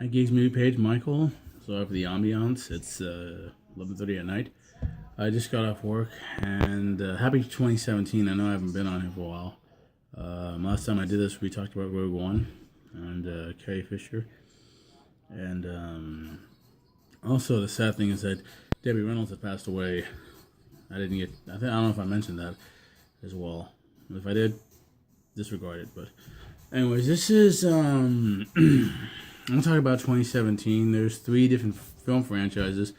Hi, Geeks Movie Page, Michael. Sorry for the ambiance. It's 11:30 at night. I just got off work, and happy 2017. I know I haven't been on here for a while. Last time I did this, we talked about Rogue One and Carrie Fisher. And also, the sad thing is that Debbie Reynolds had passed away. I don't know if I mentioned that as well. If I did, disregard it. But, anyways, this is. I'm talking about 2017. There's 3 different film franchises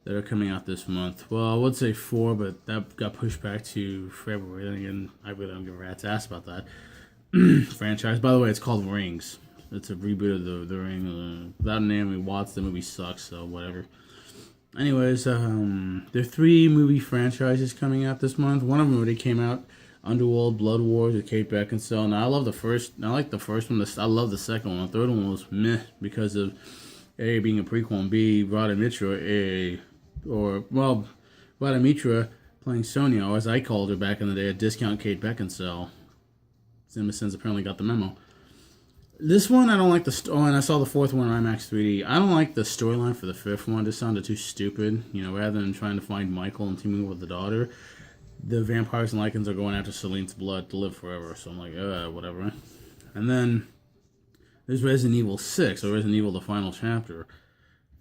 that are coming out this month. Well, I would say 4, but that got pushed back to February. Then again, I really don't give a rat's ass about that franchise. By the way, it's called Rings. It's a reboot of the Ring. Without Naomi Watts, the movie sucks, so whatever. Anyways, there are 3 movie franchises coming out this month. One of them already came out. Underworld, Blood Wars with Kate Beckinsale. Now, I love the first. I like the first one. I love the second one. The third one was meh because of A, being a prequel, and B, Radha Mitra, Radha Mitra playing Sonia, or as I called her back in the day, a discount Kate Beckinsale. CinemaSins apparently got the memo. This one, I don't like and I saw the 4th one on IMAX 3D. I don't like the storyline for the 5th one. It just sounded too stupid. Rather than trying to find Michael and teaming up with the daughter, the vampires and Lycans are going after Celine's blood to live forever. So I'm like, whatever. And then there's Resident Evil 6, or Resident Evil The Final Chapter.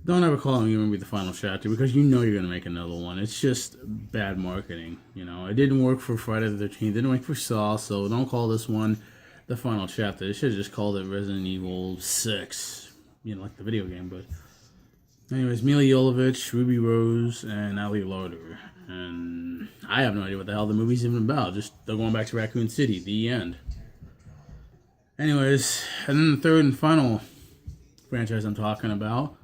Don't ever call it going to be The Final Chapter, because you know you're going to make another one. It's just bad marketing. It didn't work for Friday the 13th. It didn't work for Saw, so don't call this one The Final Chapter. They should have just called it Resident Evil 6. Like the video game, but... Anyways, Mila Jovovich, Ruby Rose, and Ali Larter. And I have no idea what the hell the movie's even about. Just they're going back to Raccoon City. The end. Anyways, and then the third and final franchise I'm talking about,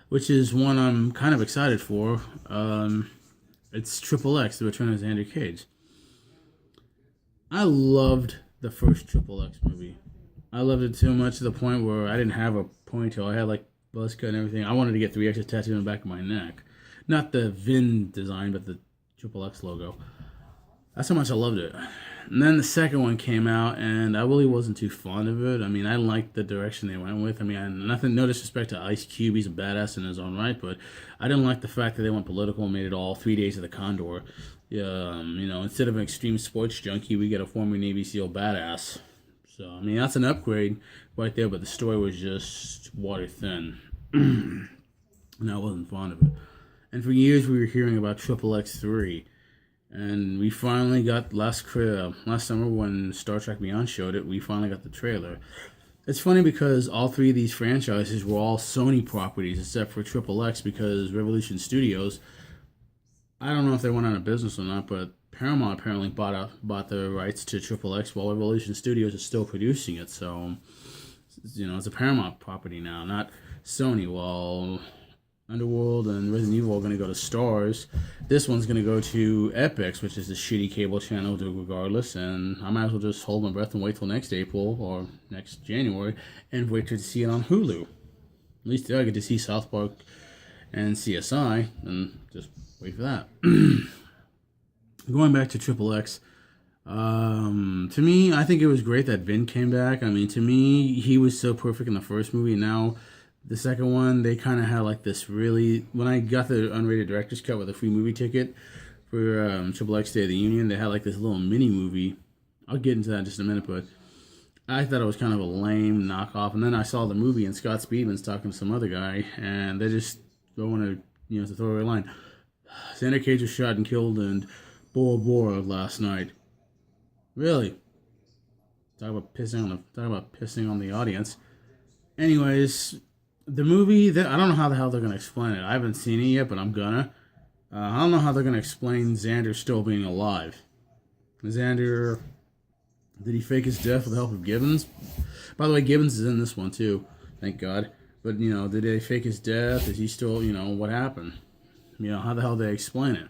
which is one I'm kind of excited for. It's XXx, The Return of Xander Cage. I loved the first XXx movie. I loved it so much to the point where I didn't have a ponytail. I had like buzz cut and everything. I wanted to get 3 extra tattoos on the back of my neck. Not the VIN design, but the XXx logo. That's how much I loved it. And then the second one came out, and I really wasn't too fond of it. I mean, I liked the direction they went with. I mean, no disrespect to Ice Cube. He's a badass in his own right, but I didn't like the fact that they went political and made it all 3 Days of the Condor. Instead of an extreme sports junkie, we get a former Navy SEAL badass. So, I mean, that's an upgrade right there, but the story was just water thin. And I wasn't fond of it. And for years we were hearing about XXx 3. And we finally got last summer when Star Trek Beyond showed it, we finally got the trailer. It's funny because all 3 of these franchises were all Sony properties except for XXx, because Revolution Studios, I don't know if they went out of business or not, but Paramount apparently bought the rights to XXx while Revolution Studios is still producing it. So, it's a Paramount property now, not Sony. Well, Underworld and Resident Evil are going to go to Stars. This one's going to go to Epix, which is a shitty cable channel regardless, and I might as well just hold my breath and wait till next April or next January and wait to see it on Hulu. At least there I get to see South Park and CSI, and just wait for that. Going back to XXx, to me, I think it was great that Vin came back. I mean, to me, he was so perfect in the first movie, and now the second one, they kind of had like this really... When I got the unrated director's cut with a free movie ticket for XXx Day of the Union, they had like this little mini movie. I'll get into that in just a minute, but I thought it was kind of a lame knockoff. And then I saw the movie, and Scott Speedman's talking to some other guy, and they just go on to throw away a line. Xander Cage was shot and killed in Bora Bora last night. Really? Talk about pissing on the audience. Anyways, the movie, I don't know how the hell they're going to explain it. I haven't seen it yet, but I'm gonna. I don't know how they're going to explain Xander still being alive. Xander, did he fake his death with the help of Gibbons? By the way, Gibbons is in this one too, thank God. But, did they fake his death? Is he still, what happened? How the hell do they explain it?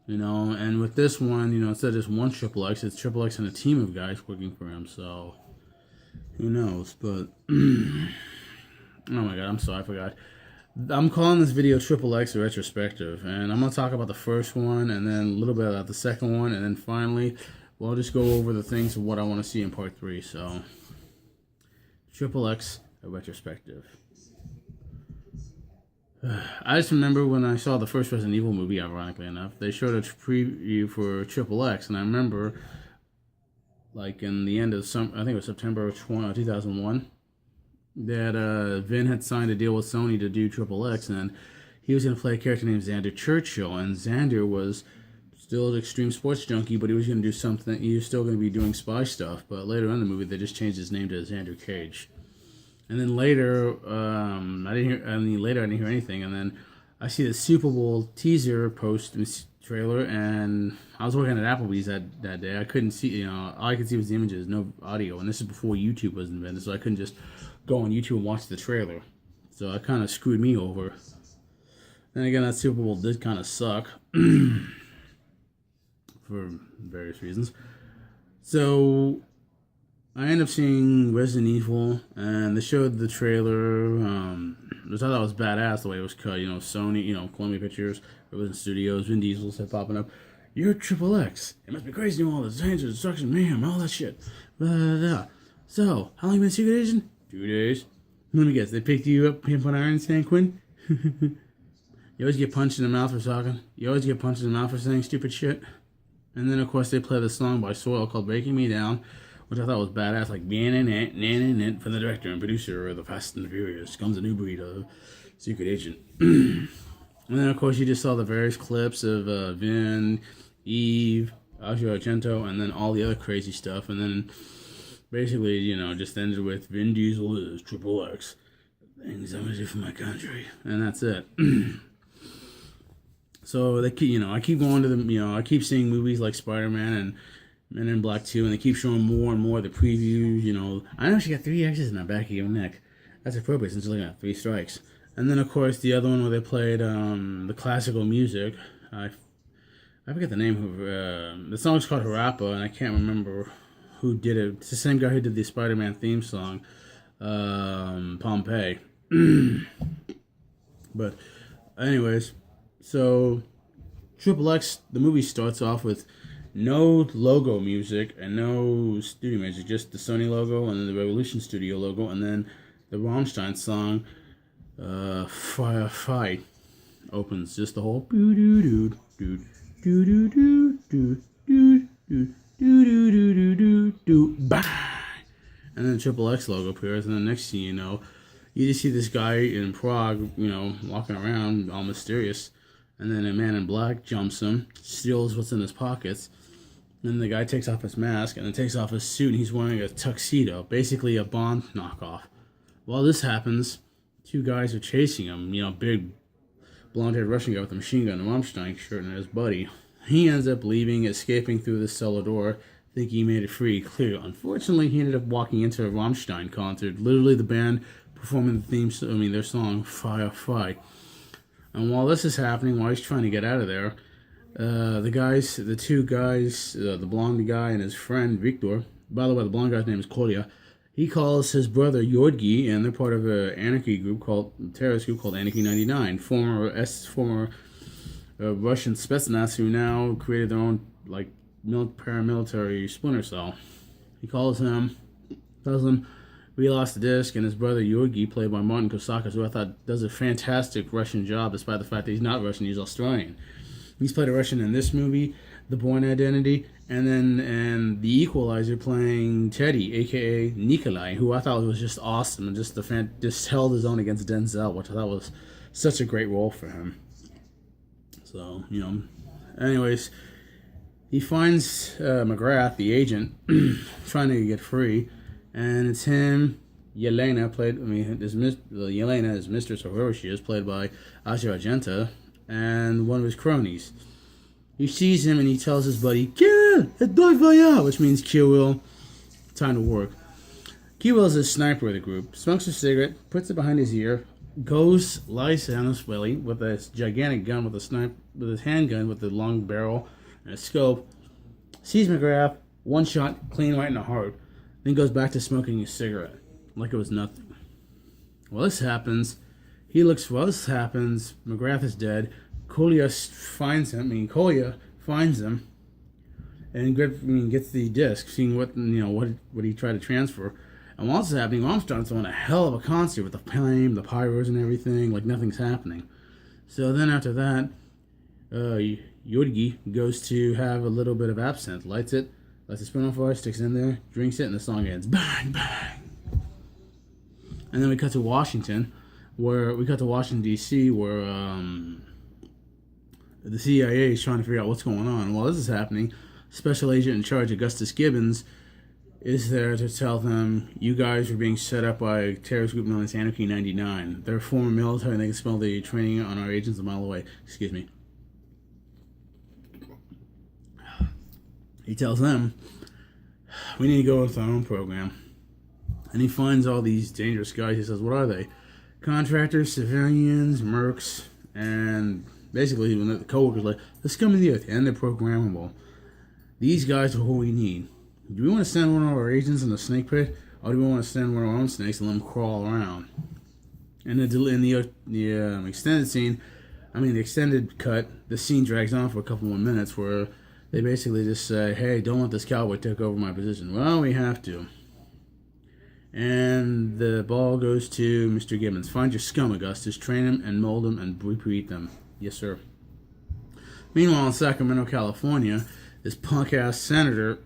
And with this one, instead of just one XXx, it's XXx and a team of guys working for him, so who knows, but... Oh my god, I'm sorry, I forgot. I'm calling this video XXx Retrospective, and I'm going to talk about the first one, and then a little bit about the second one, and then finally, I'll just go over the things of what I want to see in part 3, so... XXx Retrospective. I just remember when I saw the first Resident Evil movie, ironically enough, they showed a preview for XXX, and I remember, like, in the end of I think it was September of 2001, that Vin had signed a deal with Sony to do XXX, and he was going to play a character named Xander Churchill, and Xander was still an extreme sports junkie, but he was going to do something, he was still going to be doing spy stuff, but later in the movie, they just changed his name to Xander Cage. And then later, I didn't hear anything. And then I see the Super Bowl teaser post trailer, and I was working at Applebee's that day. I couldn't see, all I could see was the images, no audio. And this is before YouTube was invented, so I couldn't just go on YouTube and watch the trailer. So it kind of screwed me over. Then again, that Super Bowl did kind of suck for various reasons. So I ended up seeing Resident Evil, and they showed the trailer. I thought that was badass the way it was cut. Sony, Columbia Pictures, it was in studios. Vin Diesel said popping up, "You're XXX. It must be crazy doing all this danger, destruction, mayhem, all that shit." Blah, blah, blah. So, how long you been a secret agent? 2 days. Let me guess, they picked you up, pimp on Iron San Quinn? You always get punched in the mouth for talking. You always get punched in the mouth for saying stupid shit. And then, of course, they play the song by Soil called Breaking Me Down, which I thought was badass, like from the director and producer of The Fast and the Furious comes a new breed of secret agent. And then, of course, you just saw the various clips of Vin, Eve, Asia Argento, and then all the other crazy stuff. And then, basically, just ended with Vin Diesel is XXX. Things I'm gonna do for my country, and that's it. So they keep, I keep going to the, I keep seeing movies like Spider-Man and Men in Black 2, and they keep showing more and more of the previews. I know she got 3 X's in the back of your neck. That's appropriate since you're looking at 3 strikes. And then, of course, the other one where they played the classical music. I forget the name of the song's called Harappa, and I can't remember who did it. It's the same guy who did the Spider-Man theme song, Pompeii. But, anyways, so XXX, the movie starts off with no logo music and no studio music, just the Sony logo and then the Revolution Studio logo, and then the Rammstein song, Firefight, opens. Just the whole boo doo doo doo doo doo doo doo doo doo doo doo doo doo bang, and then the XXX logo appears, and the next thing you know, you just see this guy in Prague, walking around all mysterious, and then a man in black jumps him, steals what's in his pockets. Then the guy takes off his mask and then takes off his suit, and he's wearing a tuxedo, basically a Bond knockoff. While this happens, 2 guys are chasing him. Big blonde-haired Russian guy with a machine gun and a Rammstein shirt and his buddy. He ends up leaving, escaping through the cellar door, thinking he made it free, clear. Unfortunately, he ended up walking into a Rammstein concert, literally the band performing their song, Firefight. And while this is happening, while he's trying to get out of there, the 2 guys, the blonde guy and his friend Victor. By the way, the blonde guy's name is Kolya. He calls his brother Yorgi, and they're part of a terrorist group called Anarchy 99, former Russian Spetsnaz who now created their own paramilitary splinter cell. He tells him, we lost the disc, and his brother Yorgi, played by Martin Kosakis, who I thought does a fantastic Russian job, despite the fact that he's not Russian, he's Australian. He's played a Russian in this movie, The Bourne Identity, and The Equalizer, playing Teddy, a.k.a. Nikolai, who I thought was just awesome, and just held his own against Denzel, which I thought was such a great role for him. So, anyways, he finds McGrath, the agent, trying to get free, and it's him, Yelena, Yelena, his mistress, or whoever she is, played by Asia Argento, and one of his cronies. He sees him and he tells his buddy, "Kill! Which means kill Will. Time to work." Kill is a sniper of the group, smokes a cigarette, puts it behind his ear, lies down his belly with a gigantic gun with his handgun with the long barrel and a scope, sees McGrath, one shot, clean right in the heart, then goes back to smoking his cigarette like it was nothing. While this happens, McGrath is dead. Kolya finds him and gets the disc, seeing what he tried to transfer. And while this is happening, Rammstein's on a hell of a concert with the flame, the pyros, and everything, like nothing's happening. So then after that, Yorgi goes to have a little bit of absinthe, lights it spin on fire, sticks it in there, drinks it, and the song ends. Bang, bang. And then we cut to Washington, D.C., where the CIA is trying to figure out what's going on. While this is happening, Special Agent in charge, Augustus Gibbons, is there to tell them, you guys are being set up by a terrorist group known as Anarchy 99. They're former military and they can smell the training on our agents a mile away. Excuse me. He tells them, we need to go with our own program. And he finds all these dangerous guys. He says, what are they? Contractors, civilians, mercs, and basically when the co-workers like, the scum of the earth, and they're programmable. These guys are who we need. Do we want to send one of our agents in the snake pit, or do we want to send one of our own snakes and let them crawl around? And in the extended scene, the extended cut, the scene drags on for a couple more minutes where they basically just say, hey, don't let this cowboy take over my position. Well, we have to. And the ball goes to Mr. Gibbons. Find your scum, Augustus. Train them and mold them and repeat them. Yes, sir. Meanwhile, in Sacramento, California, this punk-ass senator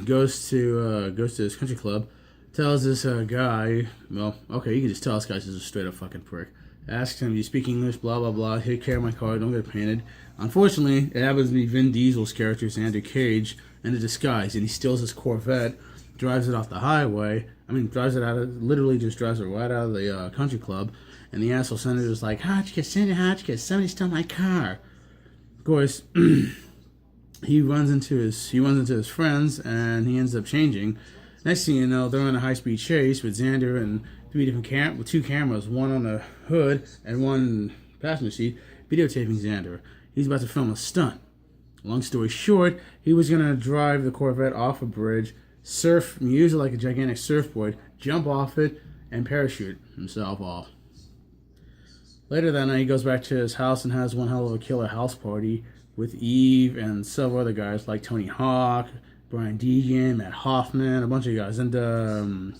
goes to his country club, tells this guy, well, okay, you can just tell this guy's just a straight-up fucking prick. Asks him, do you speak English, blah, blah, blah, take care of my car, don't get painted. Unfortunately, it happens to be Vin Diesel's character, Xander Cage, in a disguise, and he steals his Corvette, drives it off the highway, literally just drives it right out of the country club, and the asshole senator's like, how'd you get, Senator, how'd you get, somebody stole my car. Of course, he runs into his friends, and he ends up changing. Next thing you know, they're on a high-speed chase with Xander and with two cameras, one on the hood and one passenger seat, videotaping Xander. He's about to film a stunt. Long story short, he was going to drive the Corvette off a bridge, use it like a gigantic surfboard, jump off it, and parachute himself off. Later that night, he goes back to his house and has one hell of a killer house party with Eve and several other guys like Tony Hawk, Brian Deegan, Matt Hoffman, a bunch of guys. And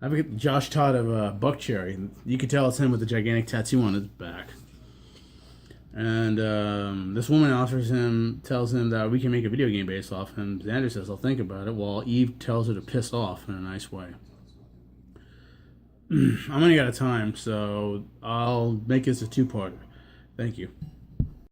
I forget Josh Todd of Buckcherry. You can tell it's him with the gigantic tattoo on his back. And this woman tells him that we can make a video game based off him. Xander says, I'll think about it, while Eve tells her to piss off in a nice way. I'm running out of time, so I'll make this a two-parter. Thank you.